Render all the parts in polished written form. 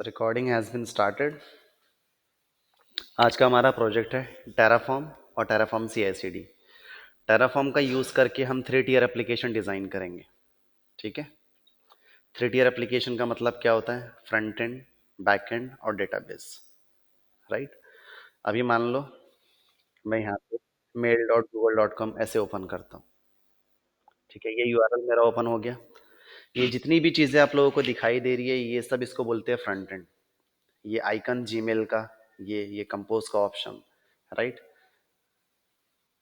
Recording has been started. आज का हमारा प्रोजेक्ट है टेराफॉर्म और टेराफॉर्म CI/CD। टेराफॉर्म का यूज़ करके हम 3 टियर एप्लीकेशन डिज़ाइन करेंगे। ठीक है। 3 टियर एप्लीकेशन का मतलब क्या होता है? फ्रंट एंड, बैक एंड और डेटाबेस। राइट। अभी मान लो मैं यहाँ पे mail.google.com ऐसे ओपन करता हूँ। ठीक है, ये URL मेरा ओपन हो गया। ये जितनी भी चीज़ें आप लोगों को दिखाई दे रही है, ये सब इसको बोलते हैं फ्रंट एंड। ये आइकन जीमेल का, ये कंपोज का ऑप्शन, राइट।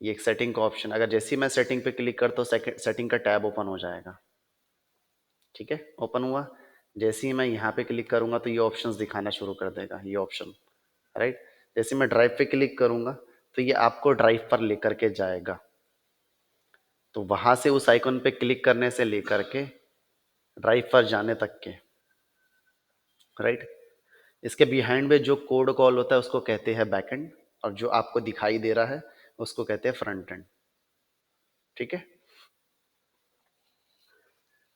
ये एक सेटिंग का ऑप्शन, अगर जैसे ही मैं सेटिंग पे क्लिक करता हूँ सेटिंग का टैब ओपन हो जाएगा। ठीक है, ओपन हुआ। जैसे ही मैं यहाँ पे क्लिक करूँगा तो ये ऑप्शंस दिखाना शुरू कर देगा, ये ऑप्शन, राइट। जैसे मैं ड्राइव पे क्लिक करूँगा तो ये आपको ड्राइव पर लेकर के जाएगा। तो वहाँ से उस आइकन पे क्लिक करने से लेकर के ड्राइव पर जाने तक के, राइट। इसके बिहाइंड में जो कोड कॉल होता है उसको कहते हैं बैकएंड, और जो आपको दिखाई दे रहा है उसको कहते हैं फ्रंट एंड। ठीक है।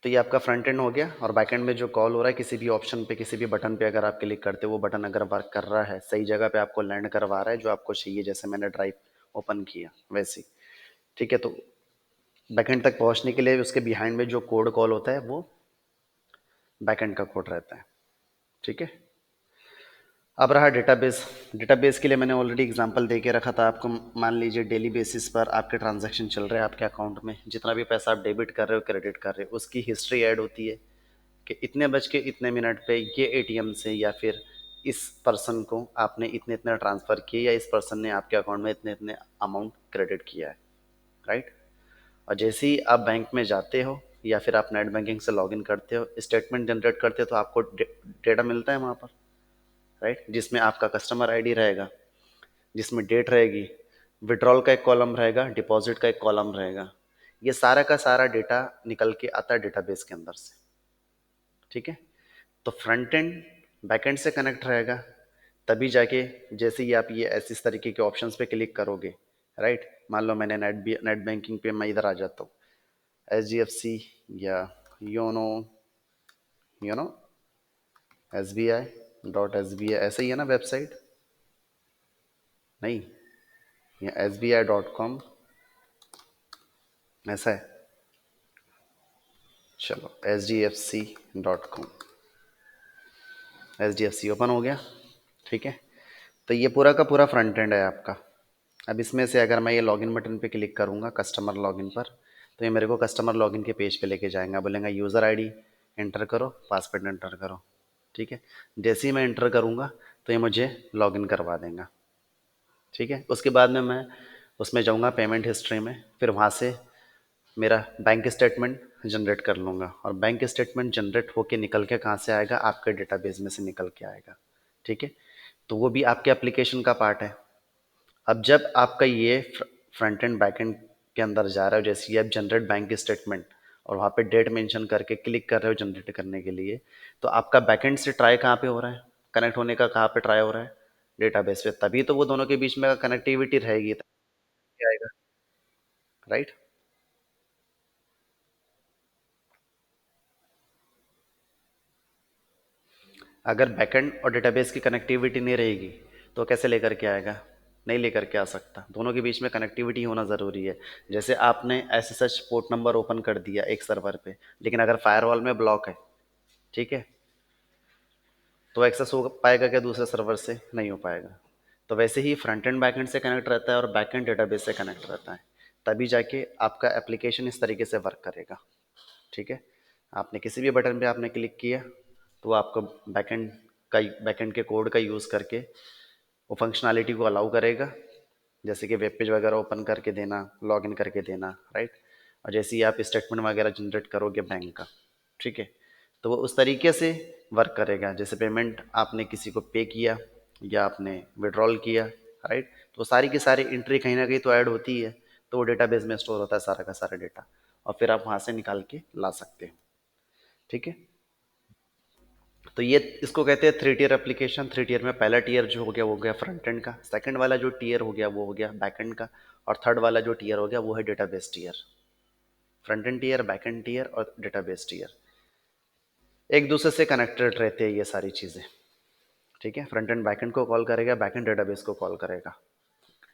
तो ये आपका फ्रंट एंड हो गया। और बैक एंड में जो कॉल हो रहा है, किसी भी ऑप्शन पे, किसी भी बटन पे अगर आप क्लिक करते हो, वो बटन अगर वर्क कर रहा है, सही जगह पे आपको लैंड करवा रहा है जो आपको चाहिए, जैसे मैंने ड्राइव ओपन किया वैसे ही। ठीक है। तो बैक एंड तक पहुंचने के लिए उसके बिहाइंड में जो कोड कॉल होता है वो बैक एंड का कोड रहता है। ठीक है। अब रहा डेटाबेस। डेटाबेस के लिए मैंने ऑलरेडी एग्जांपल दे के रखा था आपको। मान लीजिए डेली बेसिस पर आपके ट्रांजैक्शन चल रहे हैं, आपके अकाउंट में जितना भी पैसा आप डेबिट कर रहे हो, क्रेडिट कर रहे हो, उसकी हिस्ट्री ऐड होती है कि इतने बज के इतने मिनट पे ये एटीएम से, या फिर इस पर्सन को आपने इतने इतने ट्रांसफ़र किए, या इस पर्सन ने आपके अकाउंट में इतने इतने अमाउंट क्रेडिट किया है, राइट। और जैसे ही आप बैंक में जाते हो या फिर आप नेट बैंकिंग से लॉगिन करते हो, स्टेटमेंट जनरेट करते हो, तो आपको डेटा मिलता है वहाँ पर, राइट, जिसमें आपका कस्टमर आईडी रहेगा, जिसमें डेट रहेगी, विड्रॉल का एक कॉलम रहेगा, डिपॉजिट का एक कॉलम रहेगा। ये सारा का सारा डेटा निकल के आता है डेटाबेस के अंदर से। ठीक है। तो फ्रंट एंड बैक एंड से कनेक्ट रहेगा, तभी जाके जैसे ही आप ये ऐसे इस तरीके के ऑप्शंस पे क्लिक करोगे, राइट। मान लो मैंने नेट बैंकिंग पे मैं इधर आ जाता हूँ, HDFC या योनो, योनो SBI.SBI ऐसे ही है ना वेबसाइट? नहीं, ये SBI.com ऐसा है। चलो HDFC.com, HDFC ओपन हो गया। ठीक है। तो ये पूरा का पूरा फ्रंट एंड है आपका। अब इसमें से अगर मैं ये लॉगिन बटन पे क्लिक करूँगा कस्टमर लॉगिन पर, तो ये मेरे को कस्टमर लॉगिन के पेज पे लेके जाएंगे। बोलेंगे यूज़र आईडी एंटर करो, पासवर्ड एंटर करो। ठीक है। जैसे ही मैं एंटर करूँगा तो ये मुझे लॉगिन करवा देगा। ठीक है। उसके बाद में मैं उसमें जाऊँगा पेमेंट हिस्ट्री में, फिर वहाँ से मेरा बैंक स्टेटमेंट जनरेट कर लूँगा, और बैंक स्टेटमेंट जनरेट होके निकल के कहाँ से आएगा? आपके डेटाबेस में से निकल के आएगा। ठीक है। तो वो भी आपके एप्लीकेशन का पार्ट है। अब जब आपका ये फ्रंट एंड बैक एंड के अंदर जा रहा है, जैसे आप जनरेट बैंक स्टेटमेंट और वहाँ पे डेट मेंशन करके क्लिक कर रहे हो जनरेट करने के लिए, तो आपका बैक एंड से ट्राई कहाँ पे हो रहा है? कनेक्ट होने का कहाँ पे ट्राई हो रहा है? डेटाबेस पे। तभी तो वो दोनों के बीच में कनेक्टिविटी रहेगी, तभी आएगा, राइट। अगर बैकएंड और डेटाबेस की कनेक्टिविटी नहीं रहेगी तो कैसे लेकर के आएगा? नहीं लेकर के आ सकता। दोनों के बीच में कनेक्टिविटी होना ज़रूरी है। जैसे आपने ऐसे सच पोर्ट नंबर ओपन कर दिया एक सर्वर पे, लेकिन अगर फायरवॉल में ब्लॉक है, ठीक है, तो एक्सेस हो पाएगा क्या दूसरे सर्वर से? नहीं हो पाएगा। तो वैसे ही फ्रंट एंड बैक एंड से कनेक्ट रहता है और बैक एंड डेटाबेस से कनेक्ट रहता है, तभी जाके आपका एप्लीकेशन इस तरीके से वर्क करेगा। ठीक है। आपने किसी भी बटन पे आपने क्लिक किया तो वो आपको बैकएंड का बैकएंड के कोड का यूज़ करके वो फंक्शनैलिटी को अलाउ करेगा, जैसे कि वेब पेज वगैरह ओपन करके देना, लॉगिन करके देना, राइट। और जैसे ही आप स्टेटमेंट वगैरह जनरेट करोगे बैंक का, ठीक है, तो वो उस तरीके से वर्क करेगा। जैसे पेमेंट आपने किसी को पे किया या आपने विड्रॉल किया, राइट, तो सारी की सारी एंट्री कहीं ना कहीं तो ऐड होती है, तो वो डेटाबेस में स्टोर होता है सारा का सारा डेटा, और फिर आप वहाँ से निकाल के ला सकते हो। ठीक है। तो ये इसको कहते हैं 3 टियर एप्लीकेशन। 3 टियर में पहला टियर जो हो गया फ्रंट एंड का, सेकंड वाला जो टियर हो गया वो हो गया बैक एंड का, और थर्ड वाला जो टियर हो गया वो है database tier. Front end tier, back end tier और डेटाबेस टियर एक दूसरे से कनेक्टेड रहते हैं ये सारी चीज़ें। ठीक है, फ्रंट एंड बैक एंड को कॉल करेगा, बैक एंड डेटाबेस को कॉल करेगा।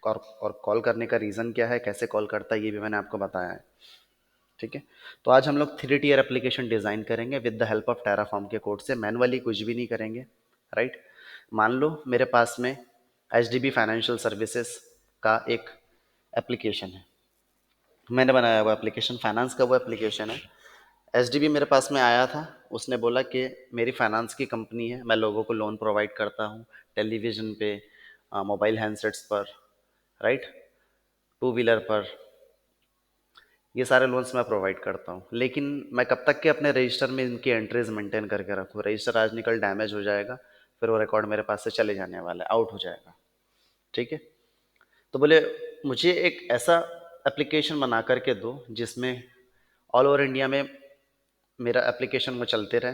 और कॉल करने का रीज़न क्या है, कैसे कॉल करता है, ये भी मैंने आपको बताया है। ठीक है, तो आज हम लोग 3 टियर एप्लीकेशन डिज़ाइन करेंगे with the help of Terraform के कोड से। मैनुअली कुछ भी नहीं करेंगे, राइट। मान लो मेरे पास में H D be financial services का एक एप्लीकेशन है, मैंने बनाया हुआ एप्लीकेशन, फाइनेंस का वो एप्लीकेशन है। एच डी बी मेरे पास में आया था, उसने बोला कि मेरी फाइनेंस की कंपनी है, मैं लोगों को लोन प्रोवाइड करता हूँ टेलीविज़न पे, मोबाइल हैंडसेट्स पर, राइट, टू व्हीलर पर, ये सारे लोन्स मैं प्रोवाइड करता हूँ। लेकिन मैं कब तक के अपने रजिस्टर में इनकी एंट्रीज मेंटेन करके रखूँ, रजिस्टर आज निकल डैमेज हो जाएगा, फिर वो रिकॉर्ड मेरे पास से चले जाने वाला है, आउट हो जाएगा। ठीक है, तो बोले मुझे एक ऐसा एप्लीकेशन बना करके दो जिसमें ऑल ओवर इंडिया में मेरा एप्लीकेशन वो चलते रहे,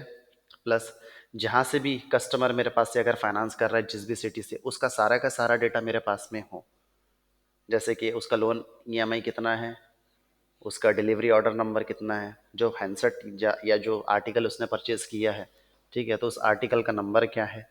प्लस जहाँ से भी कस्टमर मेरे पास से अगर फाइनेंस कर रहा है जिस भी सिटी से, उसका सारा का सारा डेटा मेरे पास में हो। जैसे कि उसका लोन ईएमआई कितना है, उसका डिलीवरी ऑर्डर नंबर कितना है, जो हैंडसेट या जो आर्टिकल उसने परचेज़ किया है, ठीक है, तो उस आर्टिकल का नंबर क्या है,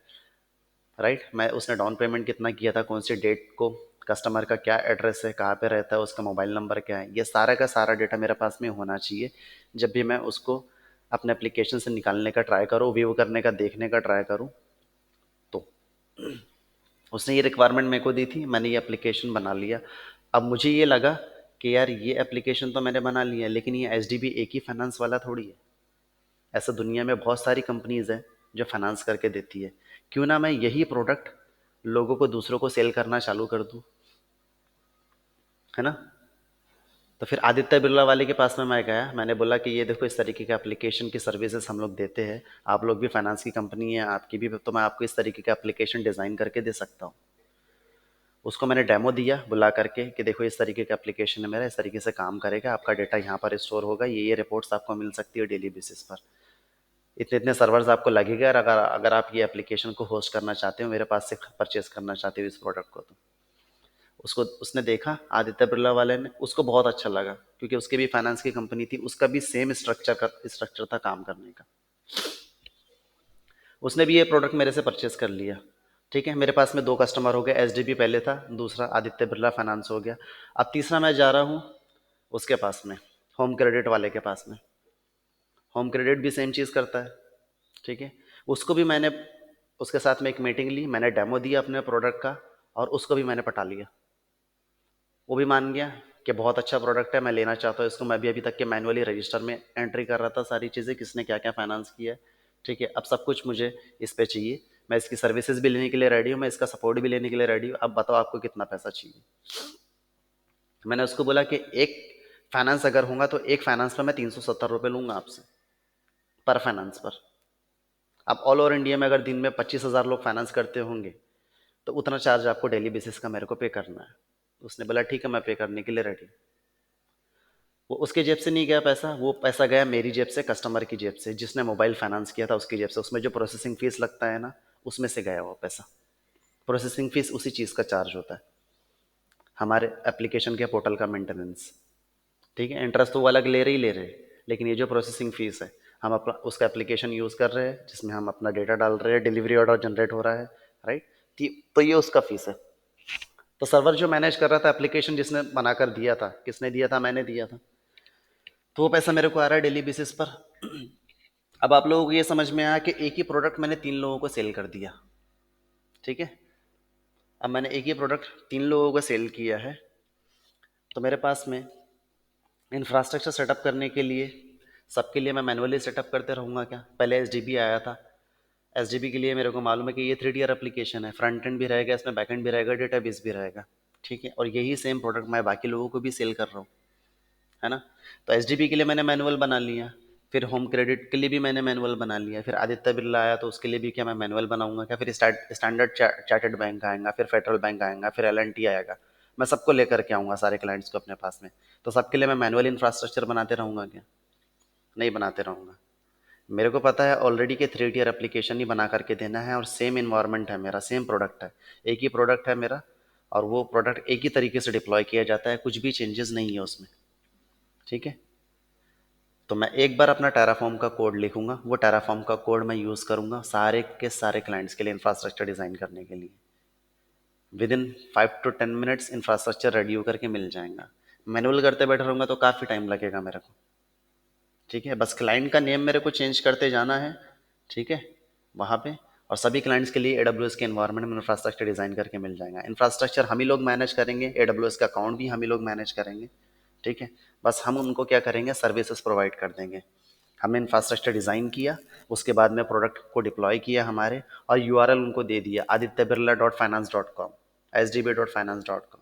राइट, मैं उसने डाउन पेमेंट कितना किया था, कौन सी डेट को, कस्टमर का क्या एड्रेस है, कहाँ पे रहता है, उसका मोबाइल नंबर क्या है, ये सारा का सारा डेटा मेरे पास में होना चाहिए। जब भी मैं उसको अपने एप्लीकेशन से निकालने का ट्राई करूँ, व्यू करने का, देखने का ट्राई करूँ, तो उसने ये रिक्वायरमेंट मेरे को दी थी, मैंने ये एप्लीकेशन बना लिया। अब मुझे ये लगा कि यार ये एप्लीकेशन तो मैंने बना लिया, लेकिन ये एच डी बी एक ही फाइनेंस वाला थोड़ी है, ऐसा दुनिया में बहुत सारी कंपनीज हैं जो फाइनेंस करके देती है। क्यों ना मैं यही प्रोडक्ट लोगों को, दूसरों को सेल करना चालू कर दूं, है ना। तो फिर आदित्य बिरला वाले के पास में मैं गया, मैंने बोला कि ये देखो इस तरीके के एप्लीकेशन की सर्विसेज हम लोग देते हैं, आप लोग भी फाइनेंस की कंपनी है आपकी भी, तो मैं आपको इस तरीके का एप्लीकेशन डिज़ाइन करके दे सकता हूँ। उसको मैंने डेमो दिया बुला करके कि देखो इस तरीके का एप्लीकेशन है मेरा, इस तरीके से काम करेगा, आपका डेटा यहाँ पर स्टोर होगा, ये रिपोर्ट्स आपको मिल सकती है डेली बेसिस पर, इतने इतने सर्वर्स आपको लगेगा, और अगर अगर आप ये एप्लीकेशन को होस्ट करना चाहते हो, मेरे पास से परचेज करना चाहते हो इस प्रोडक्ट को, तो उसको उसने देखा, आदित्य बिरला वाले ने, उसको बहुत अच्छा लगा, क्योंकि उसकी भी फाइनेंस की कंपनी थी, उसका भी सेम स्ट्रक्चर था काम करने का। उसने भी ये प्रोडक्ट मेरे से परचेज कर लिया। ठीक है, मेरे पास में 2 कस्टमर हो गए, एच डी बी पहले था, दूसरा आदित्य बिरला फाइनेंस हो गया। अब तीसरा मैं जा रहा हूँ उसके पास में, होम क्रेडिट वाले के पास में। होम क्रेडिट भी सेम चीज़ करता है। ठीक है, उसको भी मैंने, उसके साथ में एक मीटिंग ली, मैंने डेमो दिया अपने प्रोडक्ट का, और उसको भी मैंने पटा लिया। वो भी मान गया कि बहुत अच्छा प्रोडक्ट है, मैं लेना चाहता हूँ इसको। मैं भी अभी तक के मैनुअली रजिस्टर में एंट्री कर रहा था सारी चीज़ें, किसने क्या क्या फाइनेंस किया है। ठीक है, अब सब कुछ मुझे इस पे चाहिए, मैं इसकी सर्विसेज भी लेने के लिए रेडी हूँ, मैं इसका सपोर्ट भी लेने के लिए रेडी हूँ, अब बताओ आपको कितना पैसा चाहिए। मैंने उसको बोला कि एक फाइनेंस अगर होगा तो एक फाइनेंस पर मैं 370 रुपये लूँगा आपसे, पर फाइनेंस पर। अब ऑल ओवर इंडिया में अगर दिन में 25,000 लोग फाइनेंस करते होंगे, तो उतना चार्ज आपको डेली बेसिस का मेरे को पे करना है। उसने बोला ठीक है, मैं पे करने के लिए रेडी। वो उसके जेब से नहीं गया पैसा, वो पैसा गया मेरी जेब से, कस्टमर की जेब से, जिसने मोबाइल फाइनेंस किया था उसकी जेब से। उसमें जो प्रोसेसिंग फीस लगता है ना, उसमें से गया वो पैसा। प्रोसेसिंग फीस उसी चीज़ का चार्ज होता है, हमारे एप्लीकेशन के पोर्टल का मेंटेनेंस। ठीक है, इंटरेस्ट तो वो अलग ले रहे, लेकिन ये जो प्रोसेसिंग फीस है, हम अपना उसका एप्लीकेशन यूज़ कर रहे हैं जिसमें हम अपना डेटा डाल रहे हैं, डिलीवरी ऑर्डर जनरेट हो रहा है, राइट। तो ये उसका फीस है। तो सर्वर जो मैनेज कर रहा था, एप्लीकेशन जिसने बनाकर दिया था, किसने दिया था, मैंने दिया था, तो वो पैसा मेरे को आ रहा है डेली बेसिस पर। अब आप लोगों को ये समझ में आया कि एक ही प्रोडक्ट मैंने 3 लोगों को सेल कर दिया। ठीक है, अब मैंने एक ही प्रोडक्ट 3 लोगों को सेल किया है, तो मेरे पास में इंफ्रास्ट्रक्चर सेटअप करने के लिए, सबके लिए मैं मैनुअली सेटअप करते रहूँगा क्या। पहले एस आया था, एस के लिए मेरे को मालूम है कि ये 3 टियर एप्लीकेशन है, फ्रंट एंड भी रहेगा इसमें, बैक एंड भी रहेगा, डेटाबेस भी रहेगा। ठीक है, और यही सेम प्रोडक्ट मैं बाकी लोगों को भी सेल कर रहा हूँ, है ना। तो एच के लिए मैंने मैनुअल बना लिया, फिर होम क्रेडिट के लिए भी मैंने मैनुअल बना लिया, फिर आदित्य बिरला आया तो उसके लिए भी क्या मैं मैनुअल बनाऊंगा क्या, फिर स्टैंडर्ड चार्टर्ड बैंक आएगा, फिर फेडरल बैंक आएगा, फिर एल आएगा, मैं सबको लेकर के आऊँगा सारे क्लाइंट्स को अपने पास में। तो सबके लिए मैं मैनुअल इंफ्रास्ट्रक्चर बनाते रहूँगा क्या, नहीं बनाते रहूँगा। मेरे को पता है ऑलरेडी के 3 टियर एप्लीकेशन ही बना करके देना है, और सेम इन्वायरमेंट है मेरा, सेम प्रोडक्ट है, एक ही प्रोडक्ट है मेरा, और वो प्रोडक्ट एक ही तरीके से डिप्लॉय किया जाता है, कुछ भी चेंजेस नहीं है उसमें। ठीक है, तो मैं एक बार अपना टेराफॉर्म का कोड लिखूंगा, वो टेराफॉर्म का कोड मैं यूज़ करूंगा सारे के सारे क्लाइंट्स के लिए इंफ्रास्ट्रक्चर डिज़ाइन करने के लिए। With in 5 to 10 minutes infrastructure ready होकर के मिल जाएगा। मैनुअल करते बैठे रहूँगा तो काफ़ी टाइम लगेगा मेरे को। ठीक है, बस क्लाइंट का नेम मेरे को चेंज करते जाना है। ठीक है, वहाँ पे, और सभी क्लाइंट्स के लिए AWS के एनवायरनमेंट में इंफ्रास्ट्रक्चर डिज़ाइन करके मिल जाएगा। इंफ्रास्ट्रक्चर हम ही लोग मैनेज करेंगे, AWS का अकाउंट भी हम ही लोग मैनेज करेंगे। ठीक है, बस हम उनको क्या करेंगे, सर्विसेज प्रोवाइड कर देंगे। हमने इंफ्रास्ट्रक्चर डिज़ाइन किया, उसके बाद में प्रोडक्ट को डिप्लॉय किया हमारे, और URL उनको दे दिया, adityaBirla.finance.com, sdb.finance.com,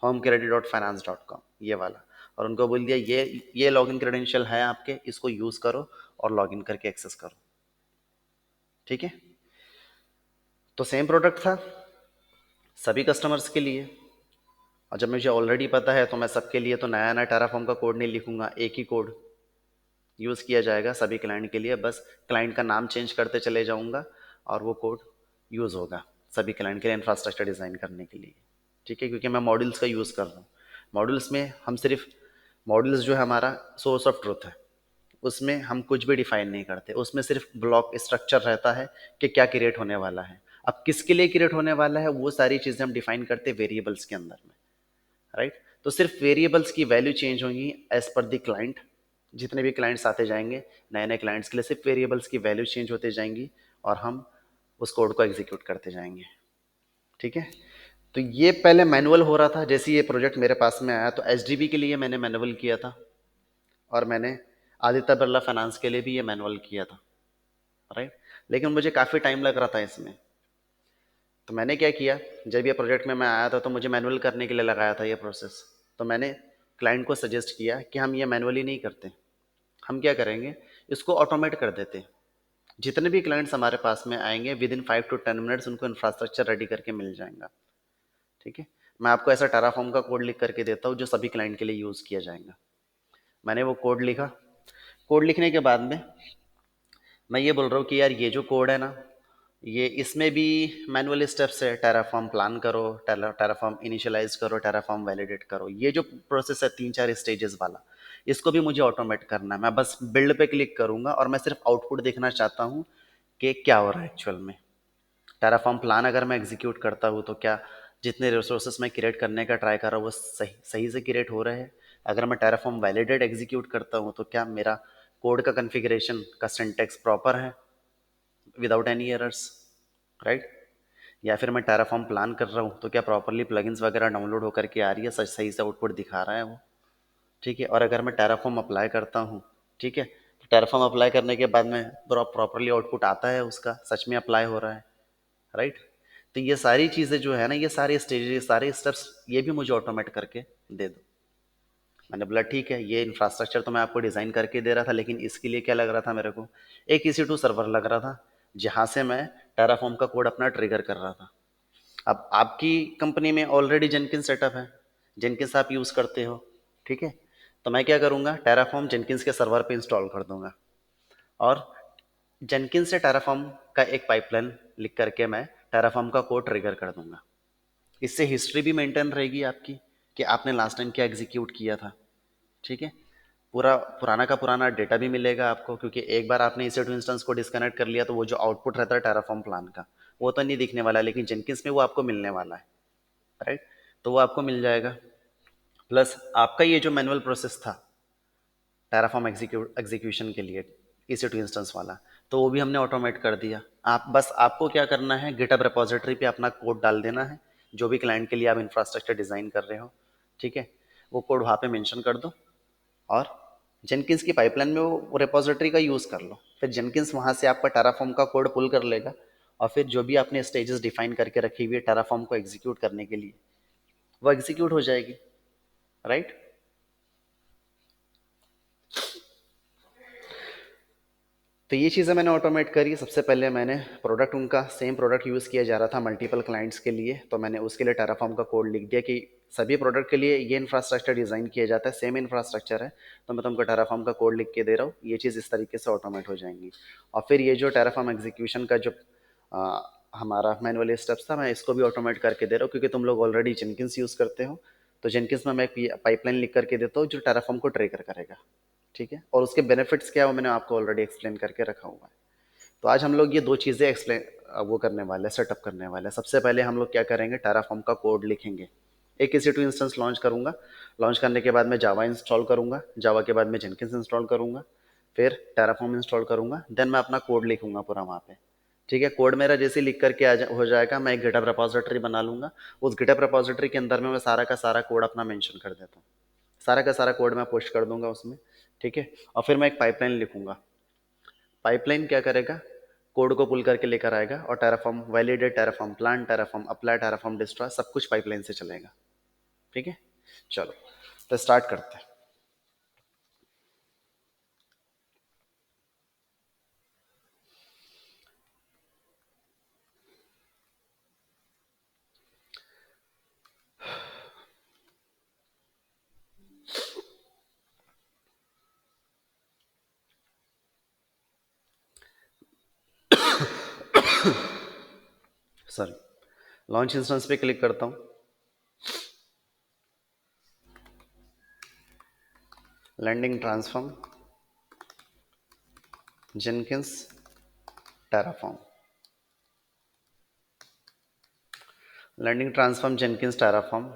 homecredit.finance.com, ये वाला। और उनको बोल दिया ये लॉगिन क्रेडेंशियल है आपके, इसको यूज़ करो और लॉगिन करके एक्सेस करो। ठीक है, तो सेम प्रोडक्ट था सभी कस्टमर्स के लिए। और जब मुझे ऑलरेडी पता है तो मैं सबके लिए तो नया नया टेराफॉर्म का कोड नहीं लिखूंगा, एक ही कोड यूज़ किया जाएगा सभी क्लाइंट के लिए। बस क्लाइंट का नाम चेंज करते चले जाऊंगा और वो कोड यूज़ होगा सभी क्लाइंट के लिए इंफ्रास्ट्रक्चर डिज़ाइन करने के लिए। ठीक है, क्योंकि मैं मॉड्यूल्स का यूज़ कर रहा हूँ। मॉड्यूल्स में हम सिर्फ, मॉड्यूल्स जो है हमारा सोर्स ऑफ ट्रुथ है, उसमें हम कुछ भी डिफाइन नहीं करते, उसमें सिर्फ ब्लॉक स्ट्रक्चर रहता है कि क्या क्रिएट होने वाला है। अब किसके लिए क्रिएट होने वाला है वो सारी चीज़ें हम डिफाइन करते हैं वेरिएबल्स के अंदर में। राइट, तो सिर्फ वेरिएबल्स की वैल्यू चेंज होंगी एज पर द क्लाइंट। जितने भी क्लाइंट्स आते जाएंगे नए नए क्लाइंट्स के लिए सिर्फ वेरिएबल्स की वैल्यू चेंज होते जाएंगी और हम उस कोड को एग्जीक्यूट करते जाएंगे। ठीक है, तो ये पहले मैनुअल हो रहा था। जैसे ये प्रोजेक्ट मेरे पास में आया तो एचडीबी के लिए मैंने मैनुअल किया था, और मैंने आदित्य बिरला फाइनेंस के लिए भी ये मैनुअल किया था। राइट, लेकिन मुझे काफ़ी टाइम लग रहा था इसमें। तो मैंने क्या किया, जब ये प्रोजेक्ट में मैं आया था तो मुझे मैनुअल करने के लिए लगाया था ये प्रोसेस। तो मैंने क्लाइंट को सजेस्ट किया कि हम ये मैनुअली नहीं करते, हम क्या करेंगे, इसको ऑटोमेट कर देते। जितने भी क्लाइंट्स हमारे पास में आएंगे विद इन 5 to 10 मिनट्स उनको इंफ्रास्ट्रक्चर रेडी करके मिल जाएगा। ठीक है, मैं आपको ऐसा टेराफॉर्म का कोड लिख करके देता हूँ जो सभी क्लाइंट के लिए यूज़ किया जाएगा। मैंने वो कोड लिखा। कोड लिखने के बाद में मैं ये बोल रहा हूँ कि यार ये जो कोड है ना, ये इसमें भी मैनुअल स्टेप्स है। टेराफॉर्म प्लान करो, टेराफॉर्म इनिशियलाइज करो, टेराफॉर्म वैलिडेट करो, ये जो प्रोसेस है 3 4 स्टेजेस वाला, इसको भी मुझे ऑटोमेट करना है। मैं बस बिल्ड पे क्लिक करूंगा और मैं सिर्फ आउटपुट देखना चाहता हूँ कि क्या हो रहा है एक्चुअल में। टेराफॉर्म प्लान अगर मैं एग्जीक्यूट करता हूँ तो क्या जितने रिसोर्सेस मैं क्रिएट करने का ट्राई कर रहा हूँ वो सही सही से क्रिएट हो रहे हैं। अगर मैं टेराफॉर्म वैलिडेट एग्जीक्यूट करता हूँ तो क्या मेरा कोड का कन्फिग्रेशन का सिंटैक्स प्रॉपर है विदाउट एनी एरर्स। राइट, या फिर मैं टेराफॉर्म प्लान कर रहा हूँ तो क्या प्रॉपरली प्लगइन्स वगैरह डाउनलोड होकर के आ रही है, सच सही से आउटपुट दिखा रहा है वो। ठीक है, और अगर मैं टेराफॉर्म अप्लाई करता हूँ, ठीक है, तो टेराफॉर्म अप्लाई करने के बाद में प्रॉपरली आउटपुट आता है उसका, सच में अप्लाई हो रहा है। राइट, तो ये सारी चीज़ें जो है ना, ये सारे स्टेजेस, सारे स्टेप्स, ये भी मुझे ऑटोमेट करके दे दो। मैंने बोला ठीक है, ये इंफ्रास्ट्रक्चर तो मैं आपको डिज़ाइन करके दे रहा था, लेकिन इसके लिए क्या लग रहा था मेरे को, एक EC2 सर्वर लग रहा था जहाँ से मैं टेराफॉर्म का कोड अपना ट्रिगर कर रहा था। अब आपकी कंपनी में ऑलरेडी जेनकिंस सेटअप है, जेनकिंस आप यूज़ करते हो। ठीक है, तो मैं क्या करूँगा, टेराफॉर्म जेनकिंस के सर्वर पे इंस्टॉल कर दूंगा, और जेनकिंस से टेराफॉर्म का एक पाइपलाइन लिख करके मैं टेराफॉर्म का कोड ट्रिगर कर दूंगा। इससे हिस्ट्री भी मेंटेन रहेगी आपकी कि आपने लास्ट टाइम क्या एग्जीक्यूट किया था। ठीक है, पूरा पुराना का पुराना डेटा भी मिलेगा आपको, क्योंकि एक बार आपने EC2 इंस्टेंस को डिस्कनेक्ट कर लिया तो वो जो आउटपुट रहता है टेराफॉर्म प्लान का वो तो नहीं दिखने वाला है, लेकिन जेनकिंस में वो आपको मिलने वाला है। राइट, तो वो आपको मिल जाएगा। प्लस आपका ये जो मैनुअल प्रोसेस था टेराफॉर्म एग्जीक्यूशन के लिए EC2 इंस्टेंस वाला, तो वो भी हमने ऑटोमेट कर दिया। आप बस, आपको क्या करना है, गिटहब रिपोजिटरी पे अपना कोड डाल देना है, जो भी क्लाइंट के लिए आप इंफ्रास्ट्रक्चर डिज़ाइन कर रहे हो। ठीक है, वो कोड वहाँ पे मेंशन कर दो, और जेनकिंस की पाइपलाइन में वो रिपोजिटरी का यूज़ कर लो। फिर जेनकिंस वहाँ से आपका टेराफॉर्म का कोड पुल कर लेगा, और फिर जो भी आपने स्टेजेस डिफाइन करके रखी हुई है टेराफॉर्म को एग्जीक्यूट करने के लिए, वो एग्जीक्यूट हो जाएगी। राइट, तो ये चीज़ें मैंने ऑटोमेट करी। सबसे पहले मैंने प्रोडक्ट, उनका सेम प्रोडक्ट यूज़ किया जा रहा था मल्टीपल क्लाइंट्स के लिए, तो मैंने उसके लिए टेराफॉर्म का कोड लिख दिया कि सभी प्रोडक्ट के लिए ये इंफ्रास्ट्रक्चर डिज़ाइन किया जाता है, सेम इंफ्रास्ट्रक्चर है, तो मैं तुमको टेराफॉर्म का कोड लिख के दे रहा हूँ, ये चीज़ इस तरीके से ऑटोमेट हो जाएंगी। और फिर ये जो टेराफॉर्म एग्जीक्यूशन का जो आ, हमारा मैनुअल स्टेप्स था, मैं इसको भी ऑटोमेट करके दे रहा हूँ, क्योंकि तुम लोग ऑलरेडी जेनकिंस यूज़ करते हो। तो जेनकिंस में मैं पाइपलाइन लिख करके देता हूँ जो टेराफॉर्म को ट्रिगर करेगा। ठीक है, और उसके बेनिफिट्स क्या है वो मैंने आपको ऑलरेडी एक्सप्लेन करके रखा हुआ है। तो आज हम लोग ये दो चीज़ें एक्सप्लेन वो करने वाले हैं, सेटअप करने वाले हैं। सबसे पहले हम लोग क्या करेंगे, टेराफॉर्म का कोड लिखेंगे। एक EC2 इंस्टेंस लॉन्च करूंगा। लॉन्च करने के बाद मैं जावा इंस्टॉल करूंगा। जावा के बाद मैं जेनकिंस इंस्टॉल करूंगा। फिर टेराफॉर्म इंस्टॉल करूंगा। देन मैं अपना कोड लिखूंगा पूरा वहाँ पे। ठीक है, कोड मेरा जैसे लिख करके हो जाएगा, मैं एक गिटहब रिपोजिटरी बना लूंगा। उस गिटहब रिपोजिटरी के अंदर में मैं सारा का सारा कोड अपना मेंशन कर देता हूँ। सारा का सारा कोड मैं पोस्ट कर दूंगा उसमें। ठीक है, और फिर मैं एक पाइपलाइन लिखूंगा। पाइपलाइन क्या करेगा, कोड को पुल करके लेकर आएगा और Terraform validate, Terraform plan, Terraform apply, Terraform destroy, सब कुछ पाइपलाइन से चलेगा। ठीक है, चलो तो स्टार्ट करते हैं। सॉरी, लॉन्च इंस्टेंस पे क्लिक करता हूँ। Landing transform Jenkins Terraform. Landing transform Jenkins Terraform,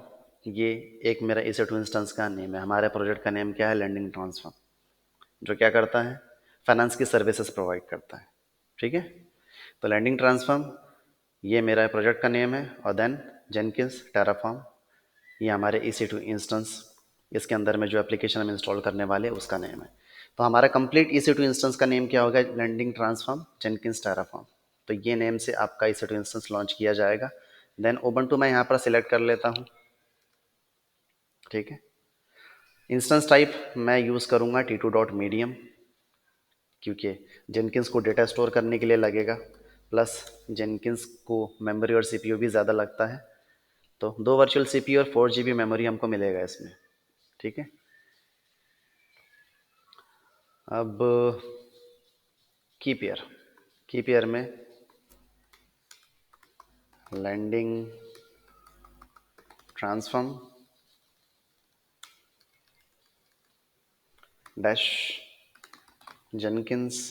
ये एक मेरा EC2 इंस्टेंस का नेम है। हमारे प्रोजेक्ट का नेम क्या है, लैंडिंग ट्रांसफॉर्म, जो क्या करता है, फाइनेंस की सर्विसेज प्रोवाइड करता है। ठीक है, तो लैंडिंग ट्रांसफॉर्म ये मेरा प्रोजेक्ट का नेम है, और देन जेनकिंस टेराफॉर्म ये हमारे EC2 इंस्टेंस, इसके अंदर में जो एप्लीकेशन हम इंस्टॉल करने वाले हैं उसका नेम है। तो हमारा कंप्लीट EC2 इंस्टेंस का नेम क्या होगा, लैंडिंग ट्रांसफॉर्म जेनकिंस टेराफॉर्म। तो ये नेम से आपका EC2 इंस्टेंस लॉन्च किया जाएगा। देन उबंटू मैं यहाँ पर सिलेक्ट कर लेता हूँ। ठीक है, इंस्टेंस टाइप मैं यूज़ करूँगा T2 डॉट मीडियम, क्योंकि जेनकिंस को डेटा स्टोर करने के लिए लगेगा, प्लस जेनकिंस को मेमोरी और CPU भी ज़्यादा लगता है। तो 2 वर्चुअल CPU और 4 GB मेमोरी हमको मिलेगा इसमें। ठीक है, अब की पेयर, की पेयर में landing transform dash Jenkins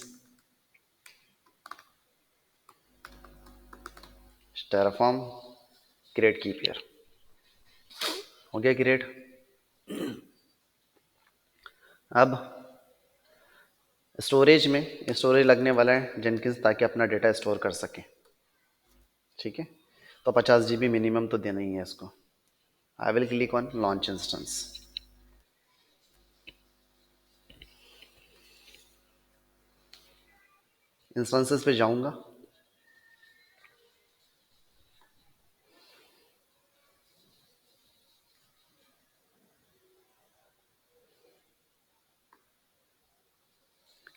Terraform create की पेयर। हो गया क्रिएट। अब स्टोरेज लगने वाला है जेनकिंस, ताकि अपना डेटा स्टोर कर सके। ठीक है, तो 50 GB मिनिमम तो देना ही है इसको। I will click on launch instance. Instances पे जाऊंगा।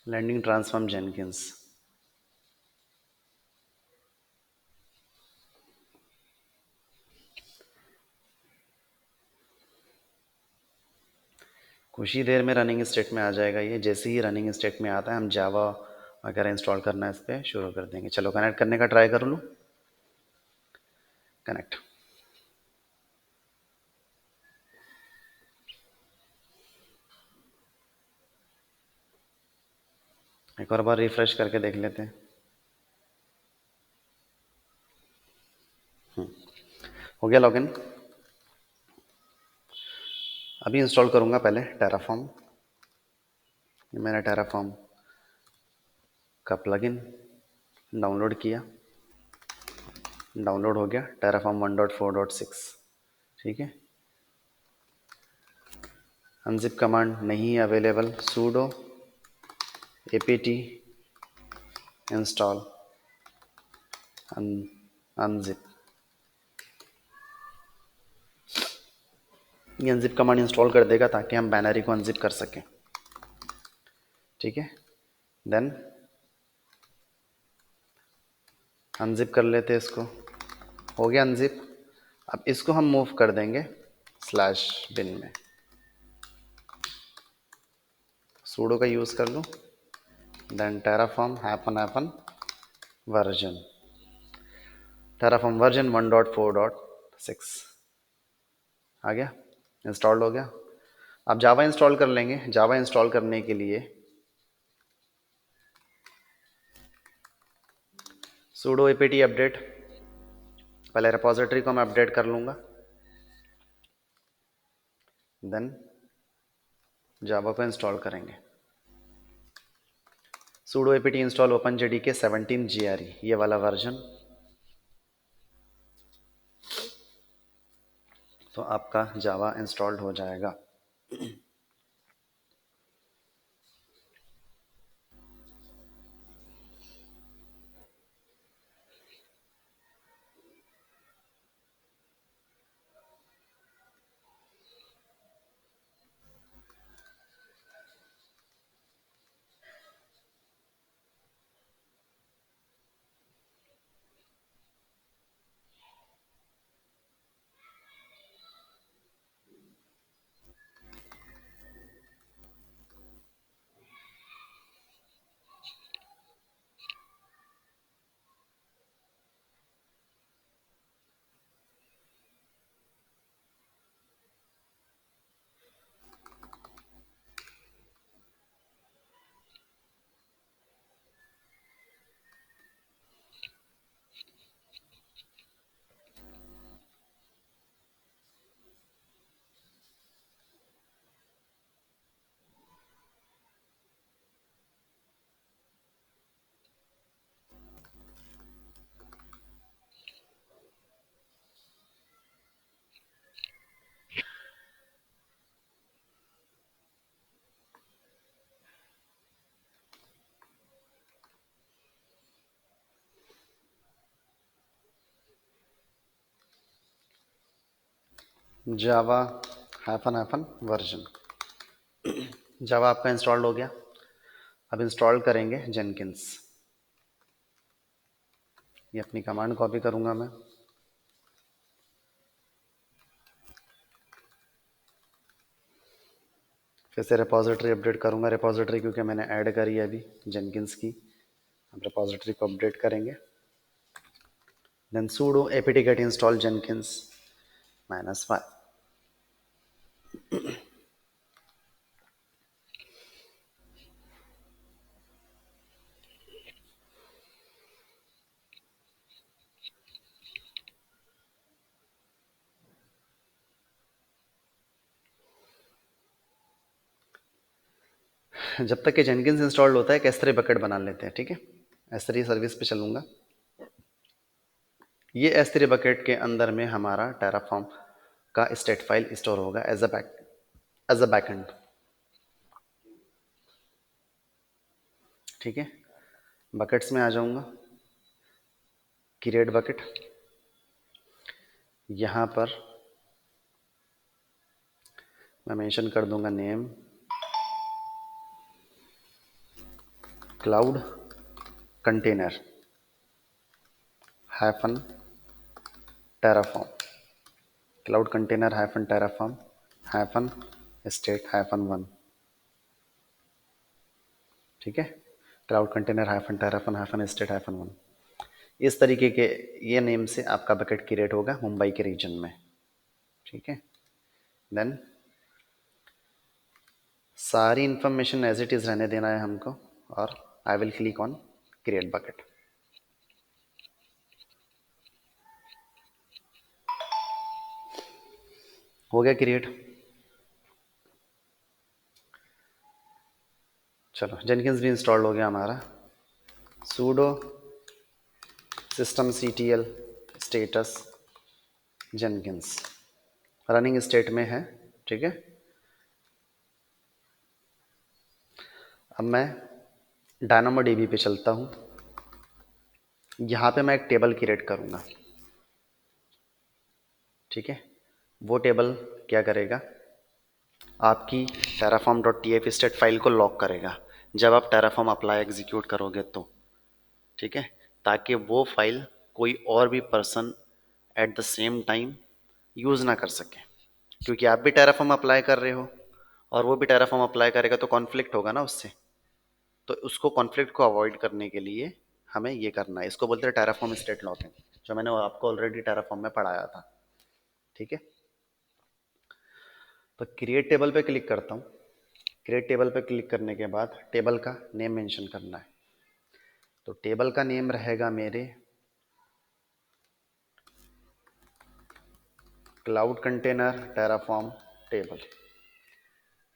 लैंडिंग ट्रांसफॉर्म जेनकिंस, कुछ ही देर में रनिंग स्टेट में आ जाएगा। ये जैसे ही रनिंग स्टेट में आता है, हम जावा वगैरह इंस्टॉल करना इस पर शुरू कर देंगे। चलो कनेक्ट करने का ट्राई कर लूँ। कनेक्ट। एक और बार रिफ्रेश करके देख लेते हैं। हो गया लॉगिन। अभी इंस्टॉल करूँगा पहले टेराफॉर्म। मैंने टेराफॉर्म का प्लगइन डाउनलोड किया। डाउनलोड हो गया टेराफॉर्म 1.4.6। ठीक है, अनजिप कमांड नहीं available, pseudo apt install unzip. ये अनजिप कमांड इंस्टॉल कर देगा ताकि हम बैनरी को अनजिप कर सकें। ठीक है, देन अनजिप कर लेते हैं इसको। हो गया अनजिप। अब इसको हम मूव कर देंगे स्लैश बिन में। सूडो का यूज़ कर लूँ। Then Terraform hyphen version, Terraform version 1.4.6 आ गया, इंस्टॉल्ड हो गया। आप जावा इंस्टॉल कर लेंगे। जावा इंस्टॉल करने के लिए sudo apt अपडेट, पहले रिपोजिटरी को मैं अपडेट कर लूँगा, देन जावा को इंस्टॉल करेंगे। sudo apt install openjdk 17 gre, ये वाला वर्जन, तो आपका जावा इंस्टॉल्ड हो जाएगा। जावा हाइफन हाइफन वर्जन, जावा आपका इंस्टॉल्ड हो गया। अब इंस्टॉल करेंगे जेनकिंस। ये अपनी कमांड कॉपी करूंगा मैं, फिर से रिपोजिटरी अपडेट करूंगा। रिपोजिटरी क्योंकि मैंने ऐड करी है अभी जेनकिंस की, अब रिपोजिटरी को अपडेट करेंगे। Then sudo apt get install jenkins -y। जब तक कि जेनकिंस इंस्टॉल्ड होता है एक S3 बकेट बना लेते हैं, ठीक है। S3 सर्विस पे चलूंगा। ये S3 बकेट के अंदर में हमारा टेराफॉर्म का स्टेट फाइल स्टोर होगा एज अ बैकएंड, ठीक है। बकेट्स में आ जाऊंगा, क्रिएट बकेट, यहाँ पर मैं मेंशन कर दूंगा name cloud container hyphen Terraform, cloud container hyphen Terraform hyphen state hyphen 1, ठीक है। Cloud container hyphen Terraform hyphen state hyphen 1, इस तरीके के ये नेम से आपका बकेट क्रिएट होगा मुंबई के रीजन में, ठीक है। देन सारी इंफॉर्मेशन एज इट इज़ रहने देना है हमको, और I will click on create bucket. हो गया क्रिएट। चलो जेनकिंस भी इंस्टॉल हो गया हमारा। sudo systemctl status Jenkins running state में है, ठीक है। अब मैं DynamoDB पे चलता हूँ। यहाँ पे मैं एक टेबल क्रिएट करूँगा, ठीक है। वो टेबल क्या करेगा, आपकी terraform.tf स्टेट फाइल को लॉक करेगा जब आप terraform अप्लाई एग्जीक्यूट करोगे तो, ठीक है। ताकि वो फाइल कोई और भी person at the same time use ना कर सके, क्योंकि आप भी terraform अप्लाई कर रहे हो और वो भी terraform अप्लाई करेगा तो कॉन्फ्लिक्ट होगा ना उससे। तो उसको कॉन्फ्लिक्ट को अवॉइड करने के लिए हमें ये करना है, इसको बोलते हैं terraform स्टेट लॉकिंग, जो मैंने आपको ऑलरेडी terraform में पढ़ाया था, ठीक है। तो क्रिएट टेबल पे क्लिक करता हूँ। क्रिएट टेबल पे क्लिक करने के बाद टेबल का नेम मेंशन करना है। तो टेबल का नेम रहेगा मेरे क्लाउड कंटेनर टेराफॉर्म टेबल,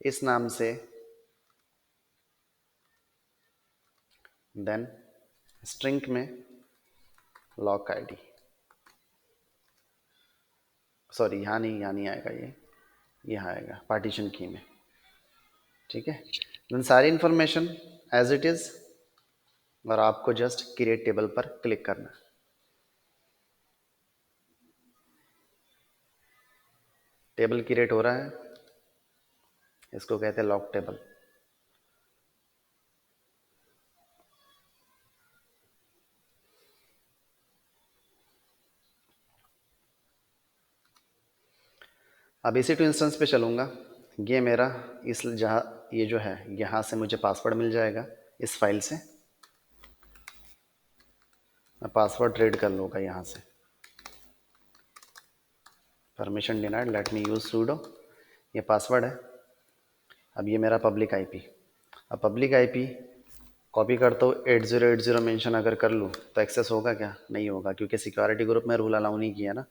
इस नाम से। देन स्ट्रिंग में लॉक आईडी, सॉरी यहाँ नहीं, यहाँ नहीं आएगा, ये यहाँ आएगा पार्टीशन की में। ठीक है, देन सारी इंफॉर्मेशन एज इट इज़, और आपको जस्ट क्रिएट टेबल पर क्लिक करना है। टेबल क्रिएट हो रहा है, इसको कहते हैं लॉक टेबल। अब इसी टू इंस्टेंस पे चलूँगा। ये मेरा इस जहाँ ये जो है, यहाँ से मुझे पासवर्ड मिल जाएगा इस फाइल से। मैं पासवर्ड रीड कर लूँगा यहाँ से। Permission denied, let me use pseudo, ये पासवर्ड है। अब ये मेरा पब्लिक आईपी। अब पब्लिक आईपी कॉपी करता हूँ, 8080 मेंशन अगर कर लूँ तो एक्सेस होगा क्या? नहीं होगा, क्योंकि सिक्योरिटी ग्रुप में रूल अलाउ नहीं किया ना।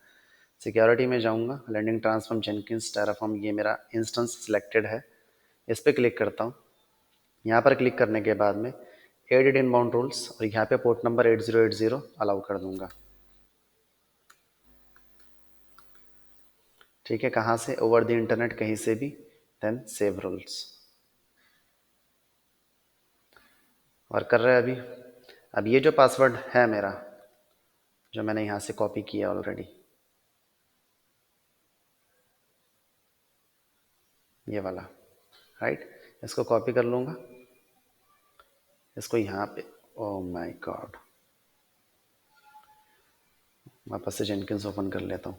सिक्योरिटी में जाऊँगा, लैंडिंग ट्रांसफॉर्म जेनकिंस टेराफॉर्म, ये मेरा इंस्टेंस सिलेक्टेड है, इस पर क्लिक करता हूँ। यहाँ पर क्लिक करने के बाद में एडिट इनबाउंड रूल्स, और यहाँ पे पोर्ट नंबर 8080 अलाउ कर दूंगा। ठीक है, कहाँ से? ओवर द इंटरनेट, कहीं से भी। देन सेव रूल्स, और कर रहा है अभी। अब ये जो पासवर्ड है मेरा, जो मैंने यहाँ से कॉपी किया ऑलरेडी, ये वाला, राइट, इसको कॉपी कर लूँगा, इसको यहाँ पे, ओ माय गॉड, वापस से जेनकिंस ओपन कर लेता हूँ,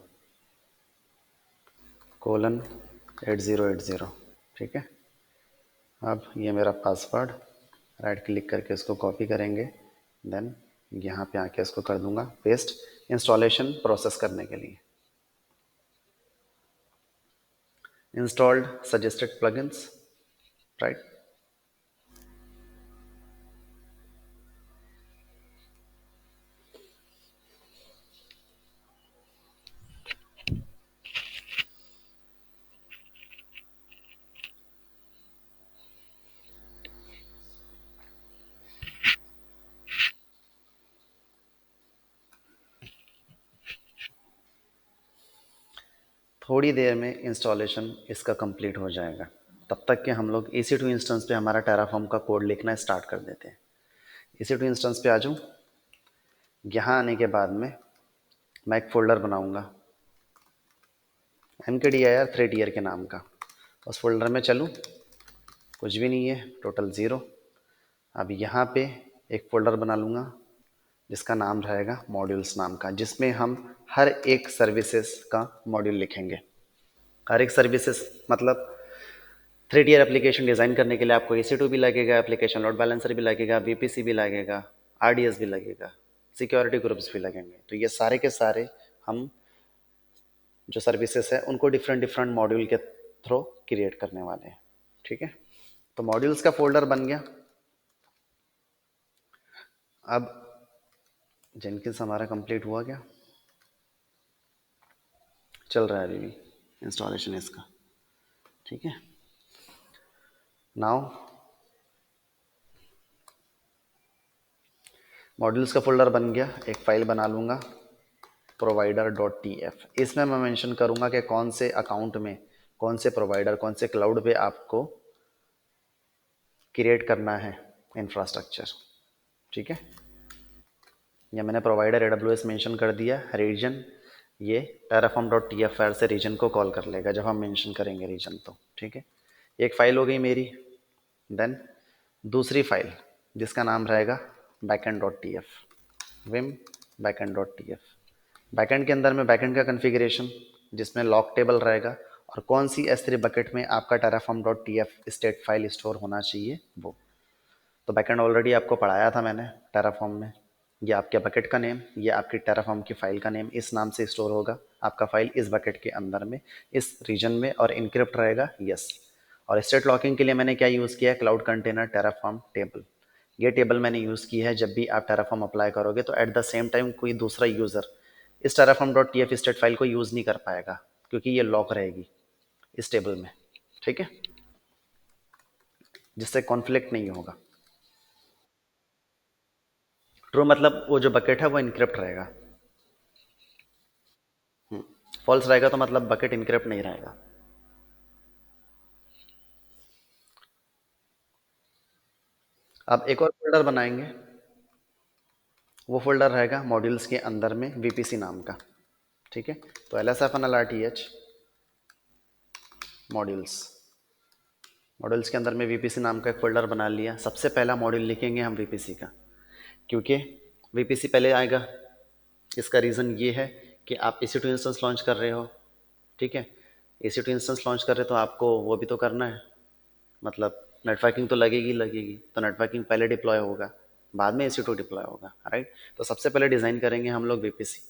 :8080। ठीक है, अब ये मेरा पासवर्ड, राइट क्लिक करके इसको कॉपी करेंगे, देन यहाँ पे आके इसको कर दूंगा पेस्ट, इंस्टॉलेशन प्रोसेस करने के लिए। Installed suggested plugins, right. थोड़ी देर में इंस्टॉलेशन इसका कंप्लीट हो जाएगा, तब तक के हम लोग EC2 इंस्टेंस पे हमारा टेराफॉर्म का कोड लिखना स्टार्ट कर देते हैं। EC2 इंस्टेंस पे आ जाऊँ, यहाँ आने के बाद में मैं एक फ़ोल्डर बनाऊँगा MKDIR थ्रेड ईयर के नाम का। उस फोल्डर में चलूँ, कुछ भी नहीं है, टोटल ज़ीरो। अब यहाँ पे एक फ़ोल्डर बना लूँगा जिसका नाम रहेगा मॉड्यूल्स नाम का, जिसमें हम हर एक सर्विसेज का मॉड्यूल लिखेंगे। हर एक सर्विसेज मतलब थ्रेड ईयर एप्लीकेशन डिज़ाइन करने के लिए आपको EC2 भी लगेगा, एप्लीकेशन लोड बैलेंसर भी लगेगा, VPC भी लगेगा, RDS भी लगेगा, सिक्योरिटी ग्रुप्स भी लगेंगे। तो ये सारे के सारे हम जो सर्विसेज है उनको डिफरेंट डिफरेंट मॉड्यूल के थ्रू क्रिएट करने वाले हैं। ठीक है, तो मॉड्यूल्स का फोल्डर बन गया। अब जेनकिंस हमारा कंप्लीट हुआ क्या? चल रहा है अभी भी इंस्टॉलेशन इसका। ठीक है, नाउ मॉड्यूल्स का फोल्डर बन गया। एक फ़ाइल बना लूँगा provider.tf, इसमें मैं मेंशन करूँगा कि कौन से अकाउंट में, कौन से प्रोवाइडर, कौन से क्लाउड पे आपको क्रिएट करना है इंफ्रास्ट्रक्चर। ठीक है, या मैंने प्रोवाइडर AWS मेंशन कर दिया। रीजन ये terraform.tf फाइल से रीजन को कॉल कर लेगा जब हम मेंशन करेंगे रीजन तो। ठीक है, एक फ़ाइल हो गई मेरी। देन दूसरी फाइल जिसका नाम रहेगा backend.tf, vim backend.tf। बैकएंड के अंदर में बैकएंड का कॉन्फ़िगरेशन, जिसमें लॉक टेबल रहेगा और कौन सी S3 बकेट में आपका terraform.tf स्टेट फाइल स्टोर होना चाहिए वो। तो बैकएंड ऑलरेडी आपको पढ़ाया था मैंने terraform में। ये आपके बकेट का नेम, ये आपकी terraform की फ़ाइल का नेम, इस नाम से स्टोर होगा। आपका फाइल इस बकेट के अंदर में, इस रीजन में, और इनक्रिप्ट रहेगा, यस। और स्टेट लॉकिंग के लिए मैंने क्या यूज़ किया है, क्लाउड कंटेनर टेराफॉर्म टेबल। ये टेबल मैंने यूज़ की है, जब भी आप टेराफॉर्म अप्लाई करोगे तो एट द सेम टाइम कोई दूसरा यूज़र इस Terraform dot T F state file को यूज़ नहीं कर पाएगा, क्योंकि ये लॉक रहेगी इस टेबल में, ठीक है, जिससे कॉन्फ्लिक्ट नहीं होगा। ट्रू मतलब वो जो बकेट है वो इनक्रिप्ट रहेगा। फॉल्स रहेगा तो मतलब बकेट इनक्रिप्ट नहीं रहेगा। अब एक और फोल्डर बनाएंगे, वो फोल्डर रहेगा मॉड्यूल्स के अंदर में वीपीसी नाम का, ठीक है। तो L S F N L R T H modules, modules के अंदर में वीपीसी नाम का एक फोल्डर बना लिया। सबसे पहला मॉड्यूल लिखेंगे हम वीपीसी का, क्योंकि वीपीसी पहले आएगा। इसका रीज़न ये है कि आप EC2 इंस्टेंस लॉन्च कर रहे हो, ठीक है। EC2 इंस्टेंस लॉन्च कर रहे हो तो आपको वो भी तो करना है, मतलब नेटवर्किंग तो लगेगी लगेगी, तो नेटवर्किंग पहले डिप्लॉय होगा, बाद में EC2 डिप्लॉय होगा, राइट। तो सबसे पहले डिज़ाइन करेंगे हम लोग वीपीसी,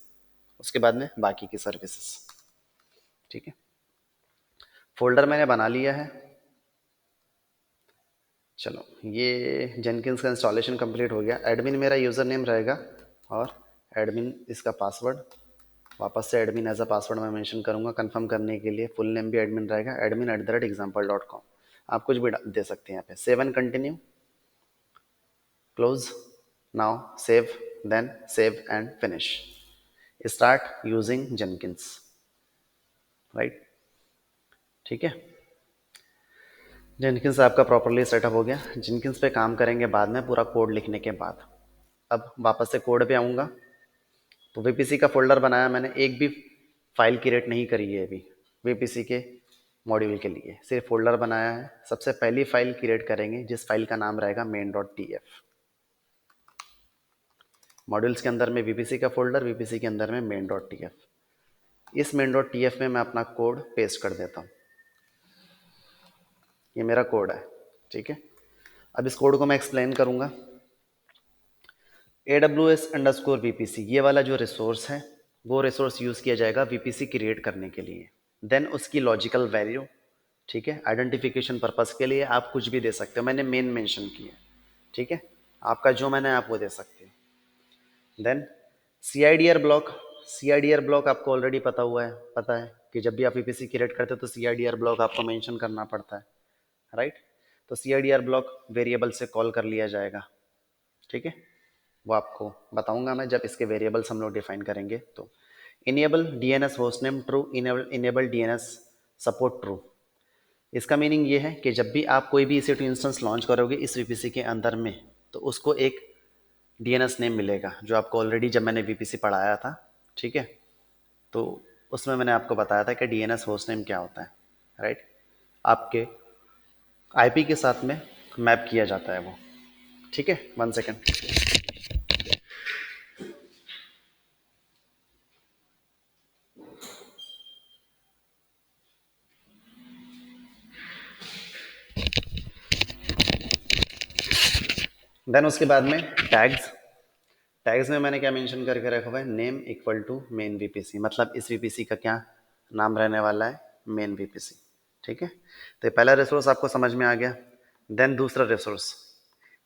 उसके बाद में बाकी की सर्विसेज, ठीक है। फोल्डर मैंने बना लिया है। चलो, ये जेनकिंस का इंस्टॉलेशन कंप्लीट हो गया। एडमिन मेरा यूज़र नेम रहेगा, और एडमिन इसका पासवर्ड, वापस से एडमिन एज अ पासवर्ड मैं मेंशन करूंगा कंफर्म करने के लिए। फुल नेम भी एडमिन रहेगा, admin@example.com। आप कुछ भी दे सकते हैं यहाँ पे। Save and continue, close, now save, then save and finish, start using Jenkins, right, ठीक है। जेनकिंस आपका प्रॉपरली सेटअप हो गया। जेनकिंस पे काम करेंगे बाद में, पूरा कोड लिखने के बाद। अब वापस से कोड पे आऊँगा। तो वीपीसी का फोल्डर बनाया मैंने, एक भी फाइल क्रिएट नहीं करी है अभी वीपीसी के मॉड्यूल के लिए, सिर्फ फोल्डर बनाया है। सबसे पहली फाइल क्रिएट करेंगे जिस फाइल का नाम रहेगा main.tf। मॉड्यूल्स के अंदर में वीपीसी का फोल्डर, वीपीसी के अंदर में main.tf। इस main.tf में मैं अपना कोड पेस्ट कर देता हूँ। ये मेरा कोड है, ठीक है। अब इस कोड को मैं एक्सप्लेन करूँगा। AWS_VPC ये वाला जो रिसोर्स है, वो रिसोर्स यूज़ किया जाएगा वीपीसी क्रिएट करने के लिए। देन उसकी लॉजिकल वैल्यू, ठीक है, आइडेंटिफिकेशन पर्पस के लिए आप कुछ भी दे सकते हो, मैंने मेन मेंशन किया, ठीक है। आपका जो मैंने आप वो दे सकते हो। Then CIDR block, CIDR block आपको ऑलरेडी पता है कि जब भी आप वीपीसी क्रिएट करते हो तो CIDR ब्लॉक आपको मेंशन करना पड़ता है, राइट। तो CIDR ब्लॉक वेरिएबल से कॉल कर लिया जाएगा, ठीक है। वो आपको बताऊंगा मैं जब इसके वेरिएबल्स हम लोग डिफाइन करेंगे। तो enable DNS host name true, enable DNS support true. इसका मीनिंग ये है कि जब भी आप कोई भी EC2 इंस्टेंस लॉन्च करोगे इस वीपीसी के अंदर में, तो उसको एक डीएनएस नेम मिलेगा, जो आपको ऑलरेडी जब मैंने वीपीसी पढ़ाया था, ठीक है। तो उसमें मैंने आपको बताया था कि डीएनएस होस्ट नेम क्या होता है, राइट। आपके आईपी के साथ में मैप किया जाता है वो, ठीक है। 1 सेकेंड। देन उसके बाद में टैग्स, टैग्स में मैंने क्या मेंशन करके रखा हुआ है, name equal to main VPC, मतलब इस वीपीसी का क्या नाम रहने वाला है, मेन वीपीसी, ठीक है। तो ये पहला रिसोर्स आपको समझ में आ गया। देन दूसरा रिसोर्स,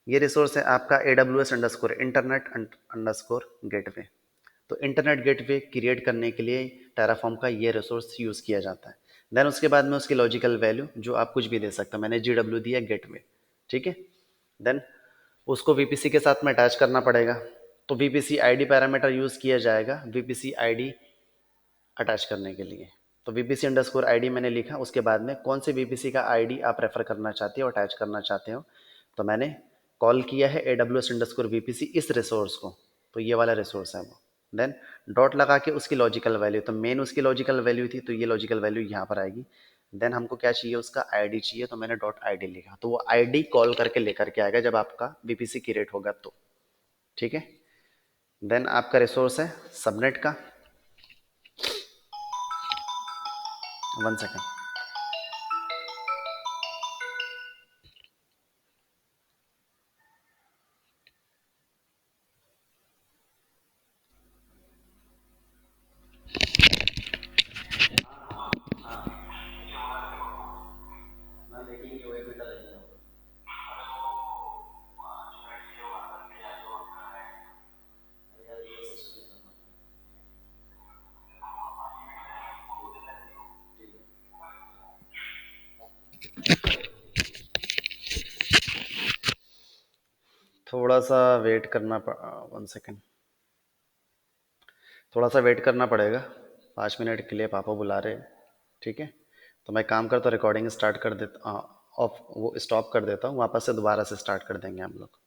ये रिसोर्स है आपका AWS_इंटरनेट_गेटवे। तो इंटरनेट गेटवे क्रिएट करने के लिए टेराफॉर्म का ये रिसोर्स यूज़ किया जाता है। देन उसके बाद में उसकी लॉजिकल वैल्यू, जो आप कुछ भी दे सकते हो, मैंने GW दिया गेटवे, ठीक है। देन उसको वीपीसी के साथ में अटैच करना पड़ेगा, तो वीपीसी आईडी पैरामीटर यूज़ किया जाएगा वीपीसी आईडी अटैच करने के लिए। तो VPC_ID मैंने लिखा, उसके बाद में कौन से वीपीसी का आईडी आप रेफर करना चाहते हो, अटैच करना चाहते हो, तो मैंने कॉल किया है AWS_VPC इस रिसोर्स को, तो ये वाला रिसोर्स है वो। देन डॉट लगा के उसकी लॉजिकल वैल्यू, तो मेन उसकी लॉजिकल वैल्यू थी, तो ये लॉजिकल वैल्यू यहाँ पर आएगी। देन हमको क्या चाहिए, उसका आईडी चाहिए, तो मैंने डॉट आईडी लिखा, तो वो आईडी कॉल करके लेकर के आएगा जब आपका वीपीसी क्रिएट होगा तो, ठीक है। देन आपका रिसोर्स है सबनेट का। 1 सेकेंड। थोड़ा सा वेट करना 1 सेकेंड, थोड़ा सा वेट करना पड़ेगा। 5 मिनट के लिए पापा बुला रहे हैं। ठीक है, तो मैं काम करता हूँ, रिकॉर्डिंग स्टार्ट कर देता, ऑफ वो स्टॉप कर देता हूँ, वापस से दोबारा से स्टार्ट कर देंगे हम लोग।